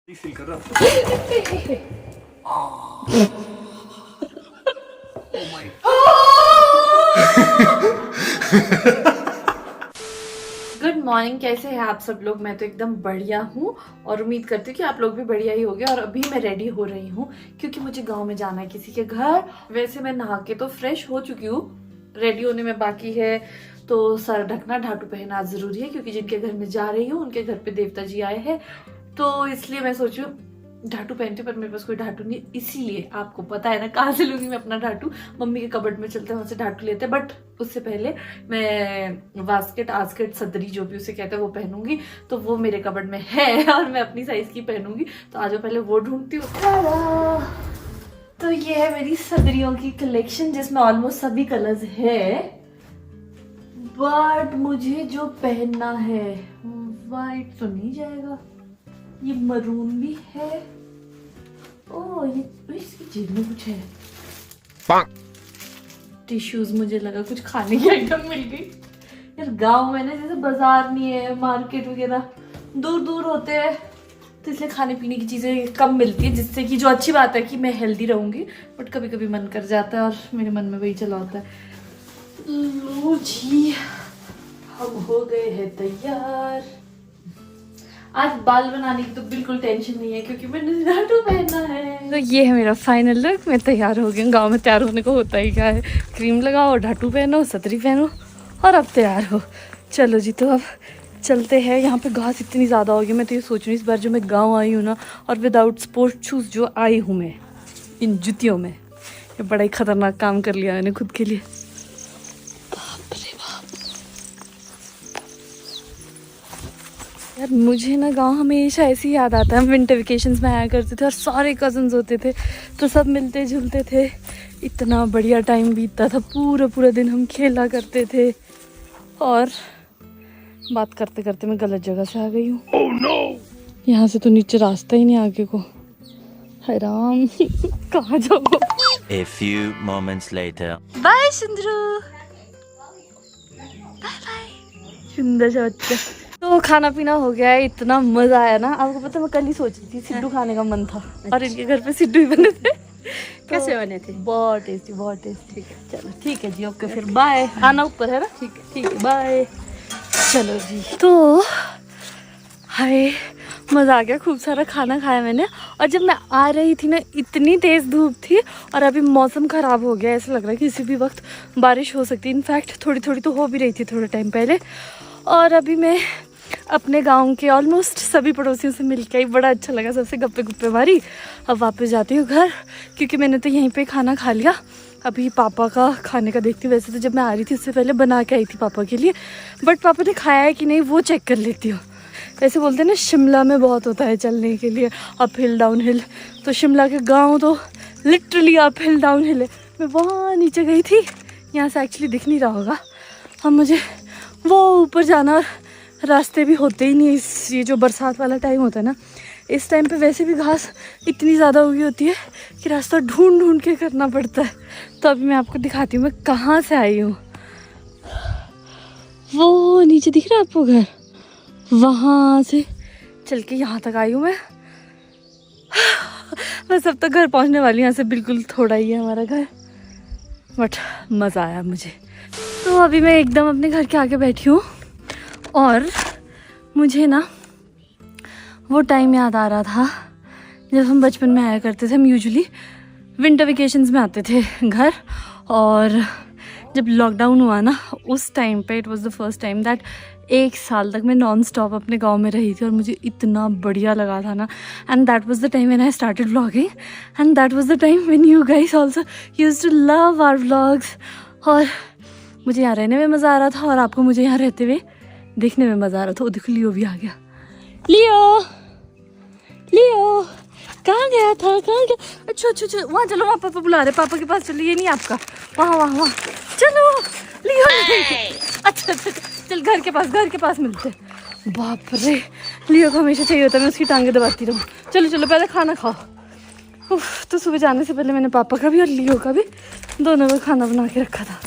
Feel कर रहा good morning, कैसे हैं आप सब लोग। मैं तो एकदम बढ़िया हूँ और उम्मीद करती हूँ कि आप लोग भी बढ़िया ही होंगे। और अभी मैं रेडी हो रही हूँ क्योंकि मुझे गांव में जाना है किसी के घर। वैसे मैं नहा के तो फ्रेश हो चुकी हूँ, रेडी होने में बाकी है। तो सर ढकना, ढाटू पहनना जरूरी है क्योंकि जिनके घर में जा रही हूँ उनके घर पे देवता जी आए हैं। तो इसलिए मैं सोचू ढाटू पहनती, पर मेरे पास कोई ढाटू नहीं, इसीलिए आपको पता है ना कहाँ से लूंगी मैं अपना ढाटू। मम्मी के कबर्ड में चलते हैं, वहां से ढाटू लेते हैं। बट उससे पहले मैं वास्केट, आस्केट, सदरी जो भी उसे कहते हैं वो पहनूंगी। तो वो मेरे कबर्ड में है और मैं अपनी साइज की पहनूंगी। तो आज पहले वो ढूंढती हूँ। तो ये है मेरी सदरियों की कलेक्शन जिसमें ऑलमोस्ट सभी कलर्स है। बट मुझे जो पहनना है वाइट तो नहीं जाएगा, ये मरून भी है। ओह, ये इसकी जेब में कुछ है, टिश्यूज। मुझे लगा कुछ खाने की आइटम मिल गई। यार गांव में ना जैसे बाजार नहीं है, मार्केट वगैरह दूर दूर होते हैं, तो इसलिए खाने पीने की चीजें कम मिलती है, जिससे कि जो अच्छी बात है कि मैं हेल्दी रहूंगी। बट कभी कभी मन कर जाता है और मेरे मन में वही चला होता है। लो जी, हम हो गए हैं तैयार। आज बाल बनाने की तो बिल्कुल टेंशन नहीं है क्योंकि मैंने ढाटू पहनना है। तो ये है मेरा फाइनल लुक। मैं तैयार हो गई हूँ। गाँव में तैयार होने को होता ही क्या है, क्रीम लगाओ, ढाटू पहनो, सतरी पहनो और अब तैयार हो। चलो जी, तो अब चलते हैं। यहाँ पे घास इतनी ज़्यादा होगी, मैं तो ये सोच रही हूँ इस बार जो मैं गाँव आई हूँ ना, और विदाउट स्पोर्ट शूज़ जो आई हूँ मैं इन जूतियों में, ये बड़ा ही खतरनाक काम कर लिया मैंने खुद के लिए। यार मुझे ना गांव हमेशा ऐसे ही याद आता है। हम विंटर वेकेशंस में आया करते थे और सारे कजन्स होते थे, तो सब मिलते जुलते थे। इतना बढ़िया टाइम बीतता था, पूरा पूरा दिन हम खेला करते थे। और बात करते करते मैं गलत जगह से आ गई हूँ। oh, no! यहाँ से तो नीचे रास्ता ही नहीं आगे को। हाय राम कहाँ जाऊँ। A few moments later. Bye सिंधरू, बाय बाय सुंदर सा बच्चा। तो खाना पीना हो गया है, इतना मजा आया ना। आपको पता, मैं कल ही सोच रही थी सिड्डू खाने का मन था और इनके घर पे सिड्डू ही बने थे। कैसे बने थे? बहुत टेस्टी, बहुत टेस्टी। ठीक है, चलो ठीक है जी, ओके फिर बाय। आना ऊपर है ना? ठीक है बाय। चलो जी, तो हाय मज़ा आ गया, खूब सारा खाना खाया मैंने। और जब मैं आ रही थी ना, इतनी तेज़ धूप थी और अभी मौसम ख़राब हो गया, ऐसा लग रहा है कि किसी भी वक्त बारिश हो सकती है। इनफैक्ट थोड़ी थोड़ी तो हो भी रही थी थोड़े टाइम पहले। और अभी मैं अपने गांव के ऑलमोस्ट सभी पड़ोसियों से मिल के आई, बड़ा अच्छा लगा, सबसे गप्पे गुप्पे मारी। अब वापस जाती हूँ घर क्योंकि मैंने तो यहीं पे खाना खा लिया। अभी पापा का खाने का देखती हूँ। वैसे तो जब मैं आ रही थी उससे पहले बना के आई थी पापा के लिए, बट पापा ने खाया है कि नहीं वो चेक कर लेती हूँ। वैसे बोलते हैं ना शिमला में बहुत होता है चलने के लिए, अप हिल डाउन हिल। तो शिमला के गाँव तो literally up hill down hill है। मैं वहाँ नीचे गई थी, यहाँ से एक्चुअली दिख नहीं रहा होगा। अब मुझे वो ऊपर जाना, रास्ते भी होते ही नहीं। इस ये जो बरसात वाला टाइम होता है ना, इस टाइम पे वैसे भी घास इतनी ज़्यादा उगी होती है कि रास्ता ढूंढ ढूंढ के करना पड़ता है। तो अभी मैं आपको दिखाती हूँ मैं कहाँ से आई हूँ। वो नीचे दिख रहा है आपको घर, वहाँ से चल के यहाँ तक आई हूँ मैं। बस अब तक घर पहुँचने वाली, यहाँ से बिल्कुल थोड़ा ही है हमारा घर, बट मज़ा आया मुझे। तो अभी मैं एकदम अपने घर के आगे बैठी हूँ और मुझे ना वो टाइम याद आ रहा था जब हम बचपन में आया करते थे। हम यूजुअली विंटर वेकेशंस में आते थे घर, और जब लॉकडाउन हुआ ना उस टाइम पे, it was the first time that 1 साल तक मैं नॉन स्टॉप अपने गांव में रही थी और मुझे इतना बढ़िया लगा था ना। And that was the time when I started vlogging, and that was the time when you guys also used to love our vlogs. और मुझे यहाँ रहने में मज़ा आ रहा था और आपको मुझे यहाँ रहते हुए देखने में मज़ा आ रहा था। वो देखो लियो भी आ गया। लियो, लियो कहाँ गया था, कहाँ गया? अच्छा अच्छा अच्छा, वहाँ चलो, वहाँ पापा बुला रहे, पापा के पास चलो। ये नहीं आपका, वहाँ वहाँ वहाँ चलो। लियो अच्छा अच्छा, चल घर के पास मिलते। बाप रे, लियो को हमेशा चाहिए होता है मैं उसकी टांगे दबाती रहूँ। चलो चलो पहले खाना खाओ। तो सुबह जाने से पहले मैंने पापा का भी और लियो का भी, दोनों का खाना बना के रखा था।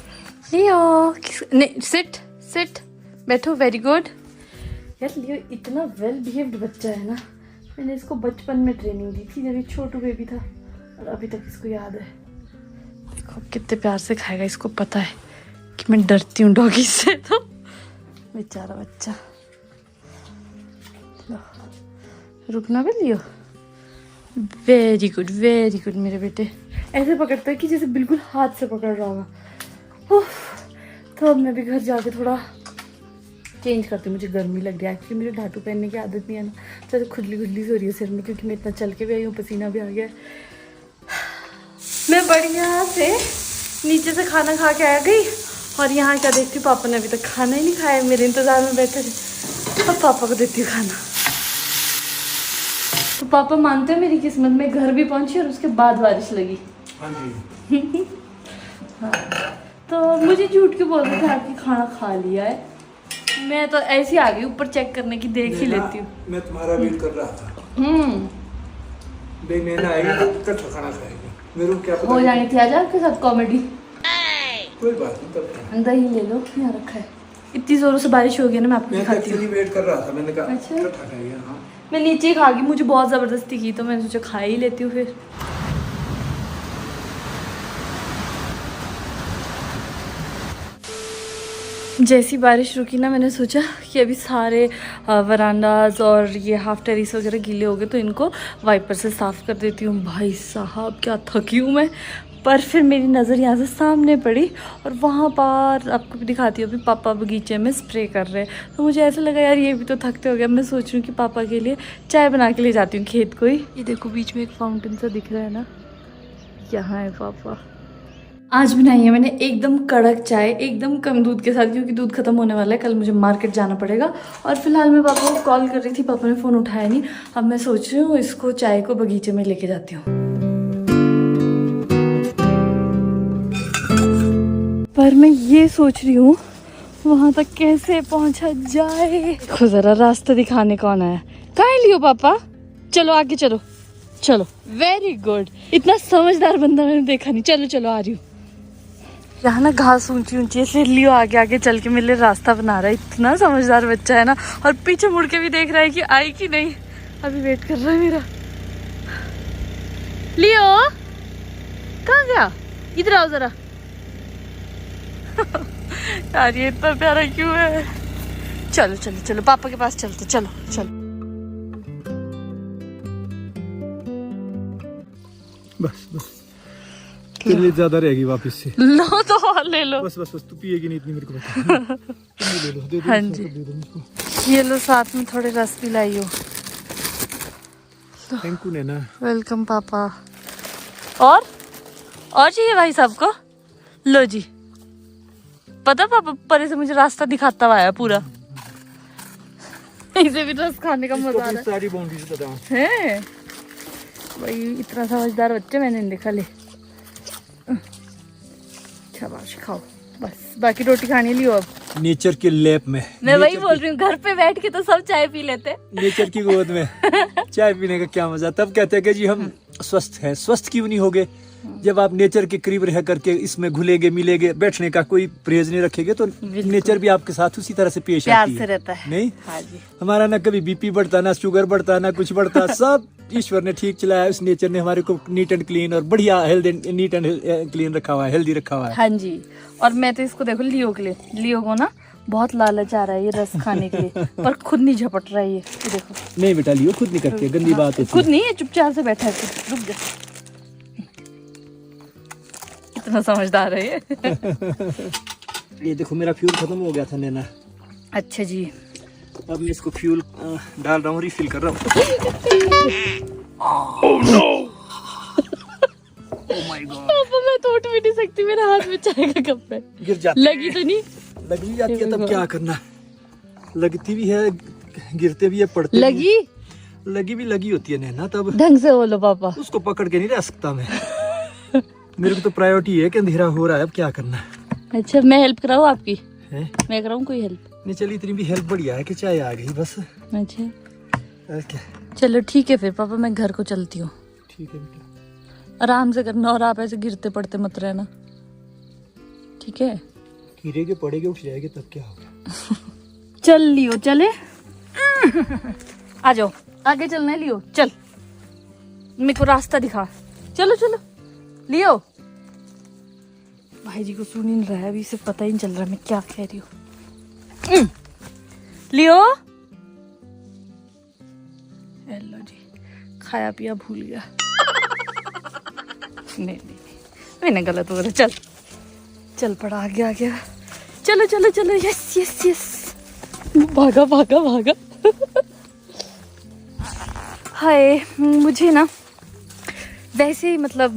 लियो नहीं, सिट सिट, बैठो। Very good. यार लियो इतना वेल बिहेव्ड बच्चा है ना, मैंने इसको बचपन में ट्रेनिंग दी थी जब ये छोटू बेबी था, और अभी तक इसको याद है। देखो कितने प्यार से खाएगा, इसको पता है कि मैं डरती हूँ डॉगी से, तो बेचारा बच्चा। लो, रुकना भी लियो। वेरी गुड मेरे बेटे। ऐसे पकड़ता है कि जैसे बिल्कुल हाथ से पकड़ रहा होगा। तो अब मैं भी घर जाके थोड़ा चेंज करती हूँ, मुझे गर्मी लग रही है। एक्चुअली मुझे ढाटू पहनने की आदत नहीं है ना, तो खुजली खुजली से हो रही है सिर में, क्योंकि मैं इतना चल के भी आई हूँ, पसीना भी आ गया। मैं बढ़िया से नीचे से खाना खा के आ गई, और यहाँ क्या देखती हूँ, पापा ने अभी तक खाना ही नहीं खाया, मेरे इंतजार में बैठे थे। अब पापा को देती हूँ खाना। तो पापा मानते हैं मेरी किस्मत में घर भी पहुंची और उसके बाद बारिश लगी। हाँ जी। हाँ, तो मुझे झूठ के बोल रहे थे आपकी खाना खा लिया है। मैं तो ऐसी आ गई ऊपर चेक करने की, देख ही लेती हूँ। मैं तुम्हारा वेट कर रहा था। नैना आएगी तो इकट्ठा खाना खाएंगे, मेरे को क्या पता हो जानी थी आज आपके साथ कॉमेडी। कोई बात नहीं, तब क्या। दही ले लो, यहाँ रखा है। इतनी जोरों से बारिश हो गई ना, मैं आपको मैं दिखाती हूँ। एक्चुअली वेट कर रहा था, मैंने कहा अच्छा। इकट्ठा खाएंगे। हाँ, मैं नीचे ही खा गई, मुझे बहुत ज़बरदस्ती की, तो मैंने सोचा खा ही लेती हूँ फिर। जैसी बारिश रुकी ना, मैंने सोचा कि अभी सारे वरांडाज और ये हाफ टेरिस वगैरह गीले हो गए, तो इनको वाइपर से साफ़ कर देती हूँ। भाई साहब क्या थकी हूँ मैं। पर फिर मेरी नज़र यहाँ से सामने पड़ी, और वहाँ पर आपको भी दिखाती हूँ, अभी पापा बगीचे में स्प्रे कर रहे हैं। तो मुझे ऐसा लगा यार ये भी तो थकते हो गए। मैं सोच रही हूँ कि पापा के लिए चाय बना के ले जाती हूँ खेत को ही। ये देखो बीच में एक फाउंटेन सा दिख रहा है ना, यहाँ है पापा। आज बनाई है मैंने एकदम कड़क चाय, एकदम कम दूध के साथ, क्योंकि दूध खत्म होने वाला है, कल मुझे मार्केट जाना पड़ेगा। और फिलहाल मैं पापा को कॉल कर रही थी, पापा ने फ़ोन उठाया नहीं। अब मैं सोच रही हूँ इसको चाय को बगीचे में लेके जाती हूँ। पर मैं ये सोच रही हूँ वहाँ तक कैसे पहुँचा जाए। देखो जरा रास्ता दिखाने कौन आया। कहाँ लियो पापा, चलो आगे चलो। चलो वेरी गुड, इतना समझदार बंदा मैंने देखा नहीं। चलो चलो आ रही हूँ। यहाँ ना घास ऊंची ऊंची से, लियो आगे आगे चल के मेरे लिए रास्ता बना रहा है। इतना समझदार बच्चा है ना, और पीछे मुड़ के भी देख रहा है कि आई कि नहीं। अभी वेट कर रहा है मेरा। लियो कहाँ गया, इधर आओ जरा। यार ये इतना प्यारा क्यों है। चलो चलो चलो पापा के पास चलते, चलो चलो। बस बस तेरे लिए ज्यादा रहेगी वापस से। लो तो और ले लो। बस बस बस, तू पिएगी नहीं इतनी, मेरे को बता। तुम भी ले लो, दे दो। हाँ जी, दे दो मुझको। ये लो साथ में थोड़े रस भी लाई हो। Thank you Naina. वेलकम पापा। और चाहिए भाई साहब को। लो जी, पता पापा परे से मुझे रास्ता दिखाता हुआ आया पूरा। इसे भी रस खाने का मजा आ रहा सारी बाउंड्रीज पता है। भाई इतना समझदार बच्चे मैंने नहीं देखा। ले शाबाश खाओ, बस बाकी रोटी खानी लियो अब। नेचर के लैब में। मैं वही बोल रही हूँ, घर पे बैठ के तो सब चाय पी लेते। नेचर की गोद में चाय पीने का क्या मजा। तब कहते हैं कि जी हम स्वस्थ हैं। स्वस्थ क्यों नहीं होगे जब आप नेचर के करीब रह करके इसमें घुलेगे मिलेगे, बैठने का कोई परहेज नहीं रखेंगे, तो नेचर भी आपके साथ उसी तरह से पेश आती है। रहता है नहीं। हाँ जी। हमारा ना कभी बीपी बढ़ता, ना शुगर बढ़ता, ना कुछ बढ़ता। सब ईश्वर ने ठीक चलाया। उस नेचर ने हमारे को नीट एंड क्लीन और बढ़िया नीट एंड क्लीन रखा हुआ है, हेल्दी रखा हुआ है। हाँ जी। और मैं तो इसको देखो लियो के लिए, लियो को ना बहुत लालच आ रहा है ये रस खाने के लिए, पर खुद नहीं झपट रहा है ये देखो। नहीं बेटा, लियो खुद नहीं करते, गंदी बात है। खुद नहीं है, चुपचाप से बैठा है। रुक जा, इतना समझदार है ये। ये देखो मेरा फ्यूल खत्म हो गया था नैना। अच्छा जी, अब मैं इसको फ्यूल डाल रहा हूँ, रिफिल कर रहा हूँ। Oh my God. पापा मैं तो उठ भी नहीं सकती, मेरे हाथ में चाय का कप है। गिर जाती लगी तो नहीं? लग भी जाती है, तब क्या करना। लगती भी है, गिरते भी है, पड़ते लगी भी। लगी भी लगी होती है नैना, तब ढंग से बोलो पापा। उसको पकड़ के नहीं रह सकता मैं। मेरे को तो प्रायोरिटी है कि अंधेरा हो रहा है, अब क्या करना है। अच्छा मैं हेल्प कराऊँ आपकी? है? मैं कराऊँ कोई हेल्प? नहीं चली, इतनी भी हेल्प बढ़िया है कि चाय आ गई बस। अच्छा और क्या। चलो ठीक है फिर पापा, मैं घर को चलती हूँ। ठीक है बेटा, आराम से करना, और आप ऐसे गिरते पड़ते मत रहना, ठीक है? गिरेगे पड़ेगे उठ जाएगी, तब क्या होगा। चल लियो चले। आ जाओ आगे चलना है लियो, चल मेरे को रास्ता दिखा, चलो चलो लियो। भाई जी को सुन ही नहीं रहा है अभी, इसे पता ही नहीं चल रहा मैं क्या कह रही हूँ। लियो, हेलो जी, खाया पिया भूल गया। नहीं मैंने गलत बोला। चल चल पड़ा, आगे आ गया। चलो चलो चलो, यस यस यस, भागा भागा भागा। हाय, मुझे ना वैसे ही मतलब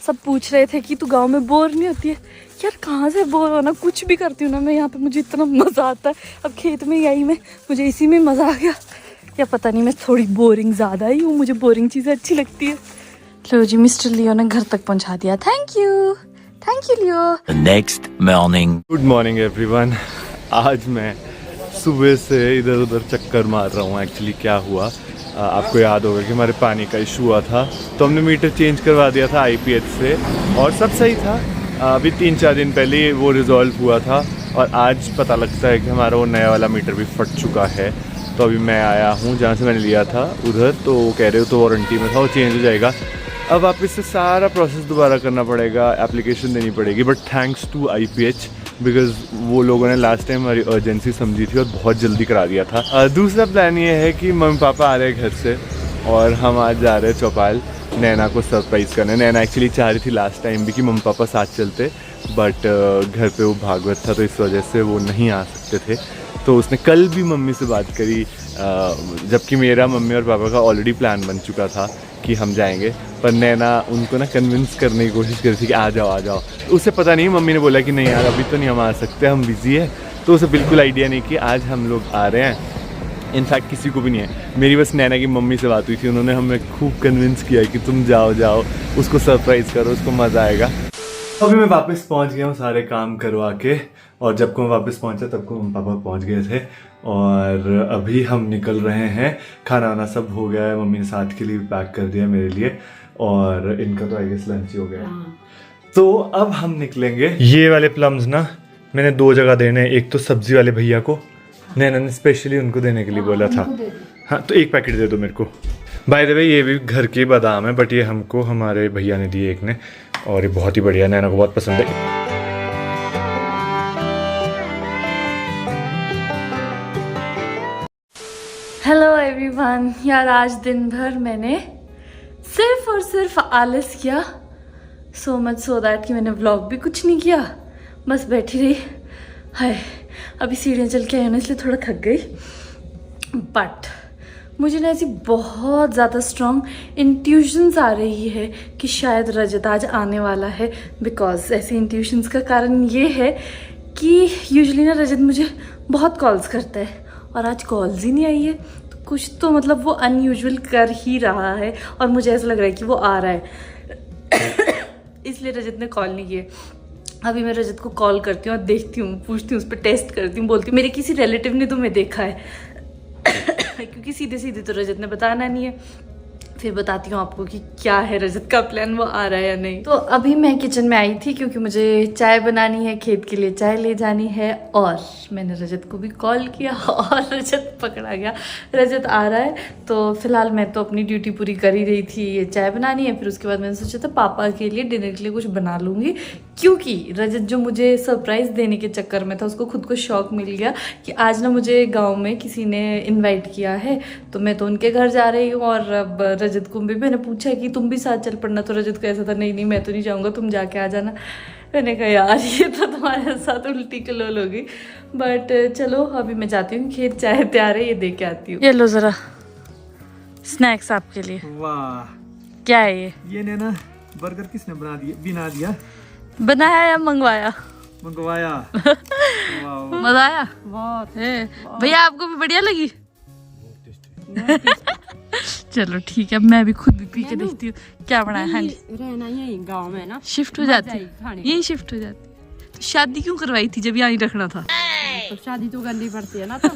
सब पूछ रहे थे कि तू गांव में बोर नहीं होती है। यार कहाँ से बोर होना, कुछ भी करती हूँ ना मैं यहाँ पे, मुझे इतना मज़ा आता है। अब खेत में ही आई मैं, मुझे इसी में मज़ा आ गया। या पता नहीं मैं थोड़ी बोरिंग ज़्यादा ही हूँ, मुझे बोरिंग चीज़ें अच्छी लगती है। लो जी, मिस्टर लियो ने घर तक पहुँचा दिया। Thank you Leo. The next morning. Good morning everyone. आज मैं सुबह से इधर उधर चक्कर मार रहा हूँ। एक्चुअली क्या हुआ, आपको याद होगा कि हमारे पानी का इशू हुआ था, तो हमने मीटर चेंज करवा दिया था IPH से और सब सही था। अभी 3-4 दिन पहले वो रिजॉल्व हुआ था और आज पता लगता है कि हमारा वो नया वाला मीटर भी फट चुका है। तो अभी मैं आया हूँ जहाँ से मैंने लिया था उधर, तो वो कह रहे हो तो वारंटी में था, वो चेंज हो जाएगा। अब वापस से सारा प्रोसेस दोबारा करना पड़ेगा, एप्लीकेशन देनी पड़ेगी। But thanks to IPH, because वो लोगों ने लास्ट टाइम हमारी अर्जेंसी समझी थी और बहुत जल्दी करा दिया था। दूसरा प्लान ये है कि मम्मी पापा आ रहे हैं घर से और हम आज जा रहे हैं चौपाल नैना को सरप्राइज़ करने। नैना एक्चुअली चाह रही थी लास्ट टाइम भी कि मम्मी पापा साथ चलते, बट घर पे वो भागवत था तो इस वजह से वो नहीं आ सकते थे। तो उसने कल भी मम्मी से बात करी, जबकि मेरा मम्मी और पापा का ऑलरेडी प्लान बन चुका था कि हम जाएंगे, पर नैना उनको ना कन्विंस करने की कोशिश कर रही थी कि आ जाओ आ जाओ। तो उसे पता नहीं, मम्मी ने बोला कि नहीं यार अभी तो नहीं हम आ सकते, हम बिज़ी है। तो उसे बिल्कुल आइडिया नहीं कि आज हम लोग आ रहे हैं। इनफैक्ट किसी को भी नहीं है। मेरी बस नैना की मम्मी से बात हुई थी, उन्होंने हमें खूब कन्विंस किया कि तुम जाओ जाओ, उसको सरप्राइज़ करो, उसको मज़ा आएगा। अभी मैं वापस पहुंच गया हूँ सारे काम करवा के, और जब को मैं वापस पहुंचा तब को पापा पहुंच गए थे और अभी हम निकल रहे हैं। खाना वाना सब हो गया है, मम्मी ने साथ के लिए पैक कर दिया मेरे लिए, और इनका तो आई गेस लंच ही हो गया। तो अब हम निकलेंगे। ये वाले प्लम्स ना मैंने 2 जगह देने, एक तो सब्जी वाले भैया को, नैना ने स्पेशली उनको देने के लिए बोला था। हाँ तो 1 पैकेट दे दो मेरे को। बाय द वे ये भी घर के बादाम है, बट ये हमको हमारे भैया ने दिए एक ने, और ये बहुत ही बढ़िया, नैना को बहुत पसंद है। हेलो एवरीवन, यार आज दिन भर मैंने सिर्फ और सिर्फ आलस किया, सो मच सो दैट कि मैंने व्लॉग भी कुछ नहीं किया, बस बैठी रही। हाय, अभी सीढ़ियाँ चल के आई ना इसलिए थोड़ा थक गई, बट मुझे ना ऐसी बहुत ज़्यादा स्ट्रॉन्ग इंट्यूशंस आ रही है कि शायद रजत आज आने वाला है। बिकॉज ऐसी इंट्यूशंस का कारण ये है कि यूजुअली ना रजत मुझे बहुत कॉल्स करता है और आज कॉल्स ही नहीं आई है, तो कुछ तो मतलब वो अनयूजुअल कर ही रहा है और मुझे ऐसा लग रहा है कि वो आ रहा है। इसलिए रजत ने कॉल नहीं किए। अभी मैं रजत को कॉल करती हूँ और देखती हूँ, पूछती हूँ, उस पर टेस्ट करती हूँ, बोलती हूँ मेरे किसी रिलेटिव ने तुम्हें देखा है। क्योंकि सीधे सीधे तो रजत ने बताना नहीं है। फिर बताती हूँ आपको कि क्या है रजत का प्लान, वो आ रहा है या नहीं। तो अभी मैं किचन में आई थी क्योंकि मुझे चाय बनानी है, खेत के लिए चाय ले जानी है, और मैंने रजत को भी कॉल किया और रजत पकड़ा गया, रजत आ रहा है। तो फिलहाल मैं तो अपनी ड्यूटी पूरी कर ही रही थी, ये चाय बनानी है। फिर उसके बाद मैंने सोचा था पापा के लिए डिनर के लिए कुछ बना लूँगी, क्योंकि रजत जो मुझे सरप्राइज़ देने के चक्कर में था, उसको खुद को शौक मिल गया कि आज ना मुझे गाँव में किसी ने इन्वाइट किया है, तो मैं तो उनके घर जा रही हूँ। और अब रजत को भी मैंने पूछा कि तुम भी साथ चल पड़ना, तो रजत को ऐसा था नहीं मैं तो नहीं जाऊँगा, तुम जाके आ जाना। मैंने कहा यार ये तो तुम्हारे साथ उल्टी कलोल होगी, बट चलो अभी मैं जाती हूँ खेत, चाय तैयार है, ये दे के आती हूँ। ये लो ज़रा स्नैक्स आपके लिए। वाह, क्या है ये नैना बर्गर किसने बना दिया? बनाया या मंगवाया? मंगवाया। मजा आया बहुत। भैया आपको भी बढ़िया लगी? चलो ठीक है, मैं भी खुद भी पी के देखती हूँ क्या बनाया। हाँ जी, रहना यही गांव में ना, शिफ्ट हो जाती यही शिफ्ट हो जाती। तो शादी क्यों करवाई थी जब यहाँ ही रखना था? तो शादी तो करनी पड़ती है ना, तो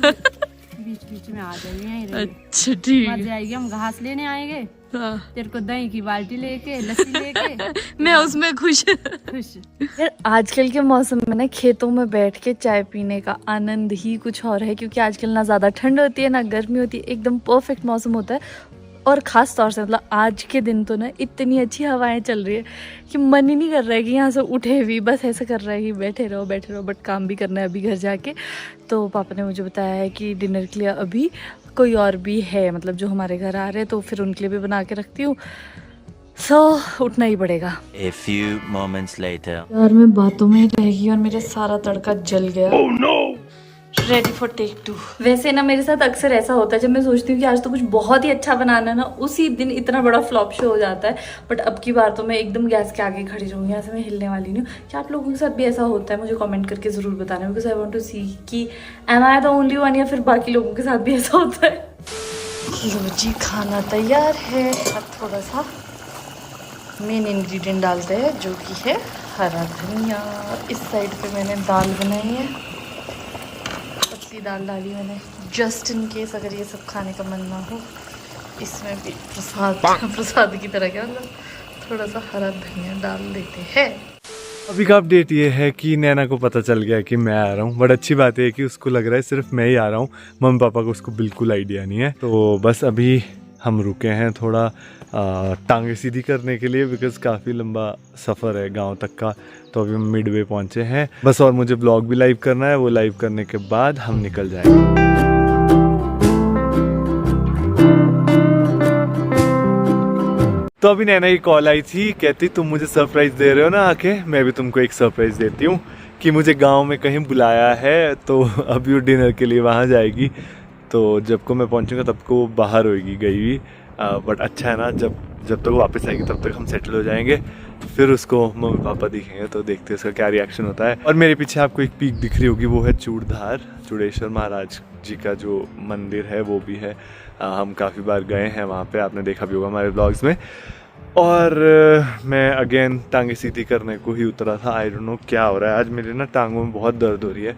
बीच बीच में आ जाएंगे यहीं रहेंगे। अच्छा ठीक मजा आएगी, हम घास लेने आएंगे, हाँ। तेरे को दही की बाल्टी लेके लस्सी लेके मैं उसमें खुश। खुश। यार आजकल के मौसम में ना खेतों में बैठ के चाय पीने का आनंद ही कुछ और है, क्योंकि आजकल ना ज़्यादा ठंड होती है ना गर्मी होती है, एकदम परफेक्ट मौसम होता है। और ख़ास तौर से मतलब आज के दिन तो ना इतनी अच्छी हवाएं चल रही है कि मन ही नहीं कर रहा है कि यहाँ से उठे भी, बस ऐसा कर रहा है कि बैठे रहो। बट काम भी करना है अभी घर जाके। तो पापा ने मुझे बताया है कि डिनर के लिए अभी कोई और भी है, मतलब जो हमारे घर आ रहे हैं, तो फिर उनके लिए भी बना के रखती हूँ। सो उठना ही पड़ेगा। A few moments later. यार मैं बातों में ही रह गई और मेरा सारा तड़का जल गया। oh, no! Ready for take 2। वैसे ना मेरे साथ अक्सर ऐसा होता है, जब मैं सोचती हूँ कि आज तो कुछ बहुत ही अच्छा बनाना है ना, उसी दिन इतना बड़ा फ्लॉप शो हो जाता है। बट अब की बार तो मैं एकदम गैस के आगे खड़ी रहूँगी, यहाँ से मैं हिलने वाली नहीं हूँ। क्या आप लोगों के साथ भी ऐसा होता है? मुझे कमेंट करके ज़रूर बताना, because I want to see कि am I the only one या फिर बाकी लोगों के साथ भी ऐसा होता है। लो जी, खाना तैयार है। अब थोड़ा सा मेन इंग्रेडिएंट डालते हैं, जो कि है हरा धनिया। इस साइड पे मैंने दाल बनाई है, पतली दाल डाली मैंने, जस्ट इन केस अगर ये सब खाने का मन ना हो। इसमें भी प्रसाद की तरह, क्या मतलब थोड़ा सा हरा धनिया डाल देते हैं। अभी का अपडेट ये है कि नैना को पता चल गया कि मैं आ रहा हूँ। बट अच्छी बात है कि उसको लग रहा है सिर्फ मैं ही आ रहा हूँ, मम्मी पापा को उसको बिल्कुल आइडिया नहीं है। तो बस अभी हम रुके हैं थोड़ा टांगे सीधी करने के लिए, बिकॉज काफ़ी लंबा सफ़र है गांव तक का। तो अभी हम मिडवे पहुंचे हैं बस, और मुझे ब्लॉग भी लाइव करना है। वो लाइव करने के बाद हम निकल जाएंगे। तो अभी नैना की कॉल आई थी, कहती तुम मुझे सरप्राइज़ दे रहे हो ना आके, मैं भी तुमको एक सरप्राइज़ देती हूँ कि मुझे गांव में कहीं बुलाया है। तो अभी वो डिनर के लिए वहाँ जाएगी। तो जब को मैं पहुँचूँगा तब को वो बाहर होएगी गई हुई। बट अच्छा है ना, जब तक वो वापस आएगी तब तक हम सेटल हो जाएंगे। तो फिर उसको मम्मी पापा दिखेंगे तो देखते हैं उसका क्या रिएक्शन होता है। और मेरे पीछे आपको एक पीक दिख रही होगी, वो है चूड़धार, चूड़ेश्वर महाराज जी का जो मंदिर है वो भी है। हम काफ़ी बार गए हैं वहाँ पे, आपने देखा भी होगा हमारे ब्लॉग्स में। और मैं अगेन टांगे सीधी करने को ही उतरा था। आई डोंट नो क्या हो रहा है आज, मेरे ना टांगों में बहुत दर्द हो रही है।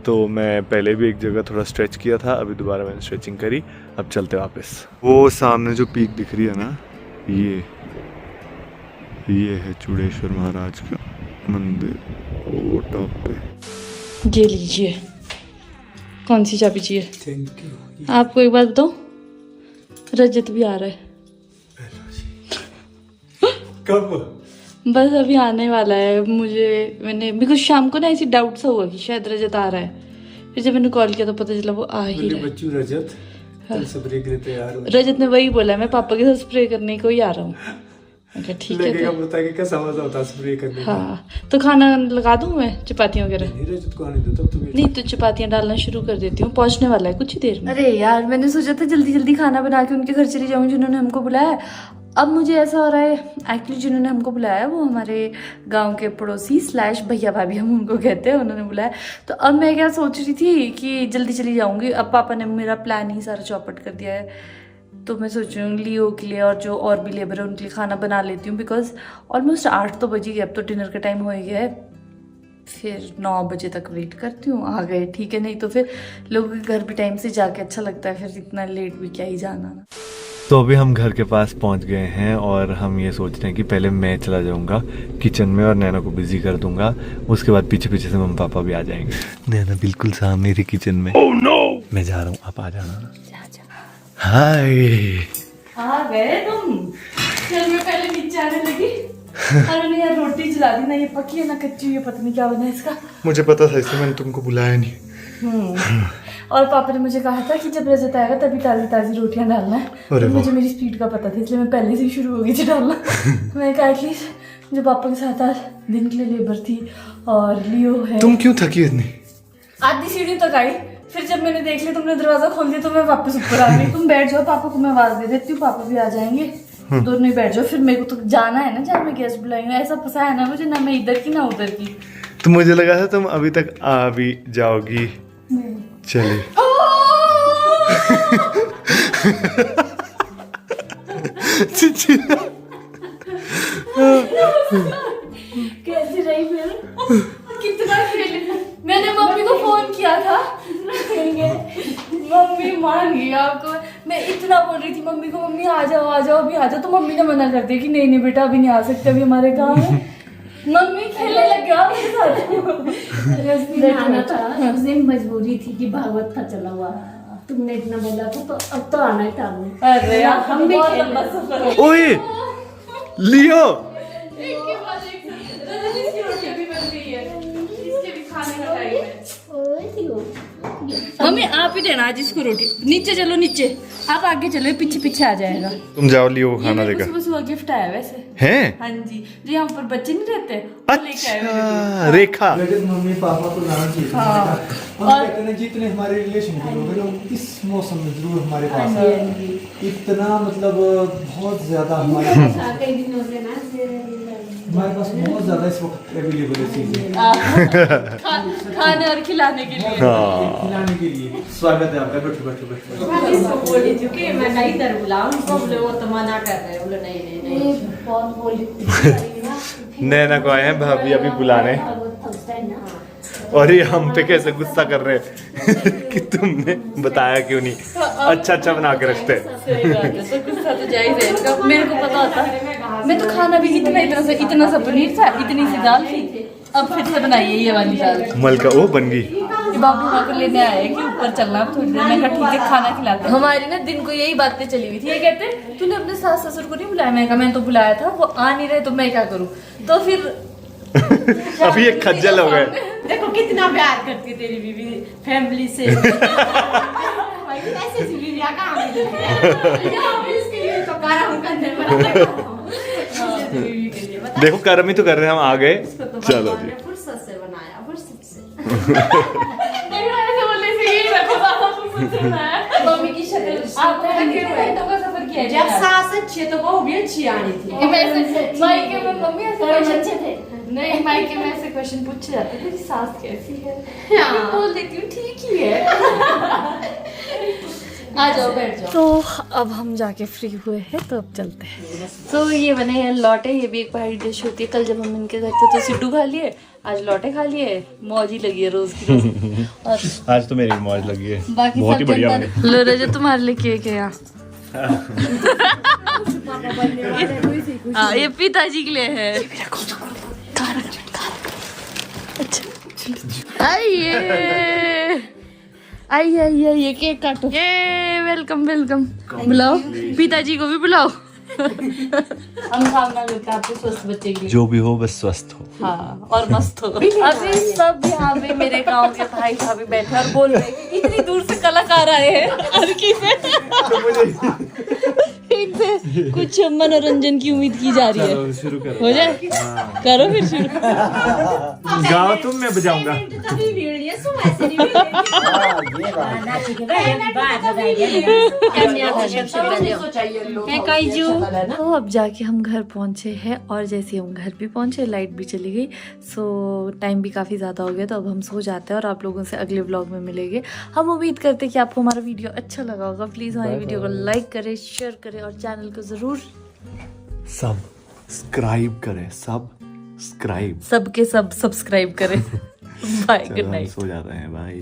तो मैं पहले भी एक जगह थोड़ा स्ट्रेच किया था, अभी दोबारा मैंने स्ट्रेचिंग करी। अब चलते वापस। वो सामने जो पीक दिख रही है ना, ये है चूड़ेश्वर महाराज का मंदिर, वो टॉप पे। ये लीजिए, कौन सी चाबी चाहिए? Thank you. आपको एक बात बताऊं, रजत भी आ रहा है। कब? बस अभी आने वाला है। मैंने बिकॉज शाम को ना ऐसी डाउट सा हुआ कि शायद रजत आ रहा है, फिर जब मैंने कॉल किया तो पता चला वो आ ही रहा है। बच्चू रजत कल स्प्रे के लिए तैयार हो। रजत ने वही बोला, मैं पापा के साथ स्प्रे करने को ही आ रहा हूँ। मैं ठीक है लगेगा पता है कि क्या समझ होता है स्प्रे करने का। हाँ, तो खाना लगा दूँ मैं, चपातियाँ वगैरह? नहीं, रजत को आने दो तब तुम्हें। नहीं तो चपातियाँ डालना शुरू कर देती हूँ, पहुँचने वाला है कुछ ही देर में। अरे यार, मैंने सोचा था जल्दी जल्दी खाना बना के उनके घर चली जाऊँ जिन्होंने हमको बुलाया। अब मुझे ऐसा हो रहा है, एक्चुअली जिन्होंने हमको बुलाया वो हमारे गांव के पड़ोसी / भैया भाभी हम उनको कहते हैं, उन्होंने बुलाया। तो अब मैं क्या सोच रही थी कि जल्दी चली जाऊंगी। अब पापा ने मेरा प्लान ही सारा चौपट कर दिया है। तो मैं सोच रही हूँ लियो के लिए और जो और भी लेबर है उनके लिए खाना बना लेती हूँ, बिकॉज ऑलमोस्ट 8 तो बज ही गए, अब तो डिनर का टाइम हो ही गया है। फिर 9 बजे तक वेट करती हूँ, आ गए ठीक है, नहीं तो फिर लोगों के घर भी टाइम से जाके अच्छा लगता है, फिर इतना लेट भी क्या ही जाना। तो अभी हम घर के पास पहुंच गए हैं और हम ये सोच रहे हैं कि पहले मैं चला जाऊंगा किचन में और नैना को बिजी कर दूंगा। उसके बाद पीछे पीछे से मम्मी पापा भी आ जाएंगे। नैना बिल्कुल सामने मेरी किचन में। oh, no! मैं जा रहा हूँ, आप आ जाना। हाय, आ गए तुम? चल मैं पहले नीचे आने लगी। अरे नहीं यार, रोटी जला दी ना, ये पकी है ना कच्ची हुई है, पता नहीं क्या बना है इसका। मुझे पता था, इसलिए मैंने तुमको बुलाया नहीं। और पापा ने मुझे कहा था कि जब रजत आएगा तभी ताज़ी ताज़ी रोटियां डालना है। तो मुझे मेरी स्पीड का पता था, इसलिए मैं पहले से ही शुरू हो गई थी डालना। मैं कहा एटलीस्ट जो पापा के साथ आज दिन के लिए लेबर थी और लियो है। तुम क्यों थकी इतनी? आधी सीढ़ी तक आई, फिर जब मैंने देख लिया तुमने दरवाजा खोल दिया तो मैं वापस ऊपर आ गई। तुम बैठ जाओ, पापा को मैं आवाज दे देती हूँ, पापा भी आ जाएंगे। दोनों ही बैठ जाओ, फिर मेरे को तो जाना है ना जहाँ मैं गेस्ट बुलाएंगे। ऐसा फंसा है ना मुझे, ना मैं इधर की ना उधर की। तो मुझे लगा था तुम अभी तक आ भी जाओगी। चले कैसी रही फिर? कितना खेली। मैंने मम्मी को फोन किया था, मम्मी अभी आ जाओ, तो मम्मी ने मना कर दिया कि नहीं नहीं बेटा अभी नहीं आ सकते, अभी हमारे गाँव है। मम्मी खेलने लग गया मेरे साथ। उस दिन आना था, उस दिन मजबूरी थी कि भागवत का चला हुआ, तुमने इतना बोला था तो अब तो आना ही था हमें। अरे यार हम भी बहुत खेले। लंबा सफर है। ओए लियो मम्मी आप ही देना आज इसको रोटी। नीचे चलो नीचे, आप आगे चलो, पीछे पीछे आ जाएगा। तुम जाओ लियो को खाना देगा सुबह सुबह गिफ्ट आया वैसे। हैं? हाँ जी, जो यहाँ पर बच्चे नहीं रहते वो लेके आए मेरे लिए। अच्छा रेखा मम्मी पापा को लाना चाहिए। हम कहते हैं जितने हमारे रिलेशन के लोग हैं लोग इस मौसम में जरूर हमारे पास है। इतना मतलब बहुत ज्यादा हमारे पास कई दिनों से ना बहुत ज्यादा इस वक्त अवेलेबल है चीजें खाने और खिलाने के लिए। खिलाने के लिए। स्वागत है आपका, बैठो बैठो बैठो। इसको बोली थी कि मैं नहीं इधर बुलाऊं, तो बोले वो तो मना कर रहे हैं, बोले नहीं नहीं नहीं बहुत बोली। नैना को आए हैं भाभी अभी बुलाने, और ये हम पे कैसे गुस्सा कर रहे हैं कि तुमने बताया क्यों नहीं, अच्छा अच्छा बना के रखते। सही बात है, तो गुस्सा तो जायज है इनका। मेरे को पता होता, मैं तो खाना भी इतना सा पनीर था, इतनी सी दाल थी, अब फिर से बनाइए ये वाली दाल। मल का ओ बन गई। ये बाबू माँ को लेने आए कि ऊपर चलना अब थोड़ी देर। मैं कहा ठीक है खाना खिलाते हैं। हमारी ना दिन को यही बातें चली हुई थी। ये कहते तूने अपने सास ससुर को नहीं बुलाया। मैं कहा मैंने तो बुलाया था, वो आ नहीं रहे तो मैं क्या करूँ। तो फिर अभी एक खज्जल हो गए। देखो कितना प्यार करती है तेरी बीवी फैमिली से। ऐसे सी बीवी कहाँ मिलती है? इसके लिए तो काम करने बीवी के लिए बता। देखो कर्म ही तो कर रहे हैं हम, आ गए। चलो जी फुर्सत से बनाया, फुर्सत से। मम्मी की शक्ल आपने घंटों का सफर किया है। जब सास अच्छी तो बहू भी अच्छी आनी थी। मायके में मम्मी ऐसे और क्वेश्चन अच्छे थे। नहीं, मायके में ऐसे क्वेश्चन पूछे जाते हैं तेरी सास कैसी है। हाँ। मैं बोल देती हूँ ठीक ही है। आ जाओ बैठ जाओ। तो अब हम जाके फ्री हुए हैं तो अब चलते हैं। तो ये बने हैं लौटे। ये भी एक पहाड़ी डिश होती है। कल जब हम इनके घर थे तो सिड्डू खा लिए, आज लौटे खा लिए। मौज ही लगी है रोज की रोज। और आज तो मेरी मौज लगी है, बाकी बहुत ही सब बढ़िया जनता बने। लो रजे तुम्हारे लिए केक है यहाँ। हाँ ये पिताजी के लिए है। अच्छा आइए आइए आइए, ये केक काटो। ये वेलकम वेलकम। बुलाओ पिताजी को भी बुलाओ। हम कामना करते हैं आपके स्वस्थ बच्चे के लिए। जो भी हो बस स्वस्थ हो। हाँ और मस्त हो। अभी सब यहाँ पे मेरे गांव के भाई भाभी बैठे और बोल रहे हैं कि इतनी दूर से कलाकार आए हैं अर्की से। इनसे कुछ मनोरंजन की उम्मीद की जा रही है। शुरू करो। हो जाए करो फिर शुरू। गाओ तुम, मैं बजाऊंगा। तो अब जाके हम घर पहुंचे हैं और जैसे हम घर भी पहुंचे लाइट भी चली गई। सो टाइम भी काफ़ी ज़्यादा हो गया तो अब हम सो जाते हैं और आप लोगों से अगले व्लॉग में मिलेंगे। हम उम्मीद करते हैं कि आपको हमारा वीडियो अच्छा लगा होगा। प्लीज़ हमारी वीडियो को लाइक करें, शेयर करें और चैनल को ज़रूर सब्सक्राइब करें, सब्सक्राइब। सबके सब सब्सक्राइब करें। बाय, गुड चलो हम नाइट। सो जाते हैं, बाय।